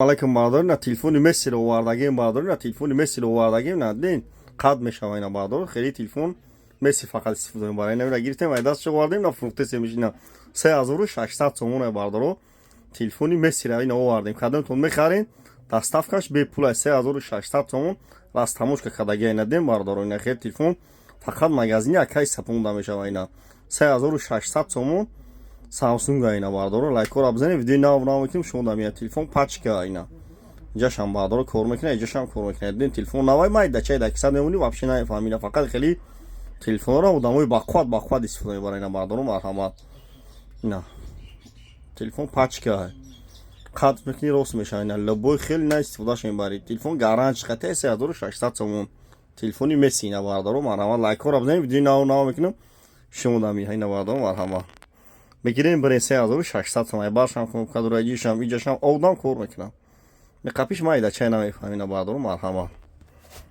علیکم بردار نه تلفن مسی رو واردگیم بردار نه تلفن مسی رو واردگیم نه دین قد میشه اینا بردار خیلی تلفن مسی فقط استفاده برای نمیره گرفتیم و دستش واردیم نه فروخته سمیش نه 3600 تومان بردار تلفنی مسی رو اینا واردیم کدام تون میخرین دستافکش به پول 3600 تومان راست تموش که کداگی ندیم بردار اینا خیلی تلفن فقط مغازین یکی سپونده میشه اینا 3600 تومان Samsung ayna bardor лайкор абзани видео нав мекунем шумо да мия телефон пачка айна инҷашам бардор кор мекунад инҷашам кор мекунад дин телефон навай майда чай да кисад мемонӣ вообще нафаҳмида фақат хеле телефонро одамои бақват истифода мебаранд айна бардор марҳамат ина телефон пачка қад мекунӣ рост мешавад айна лабой хеле на истифодаш мебаред телефон гаранч қате 3600 сомон телефони месси айна бардор марҳамат лайкор абзани видео нав мекунем шумо да мия айна бардор марҳамат بگیریم برای 3600 تومان باشم کنم کدوراییشم اینجاشم آودم کار میکنم می قپیش مایده چه نمیفهمین بردارم مرحبا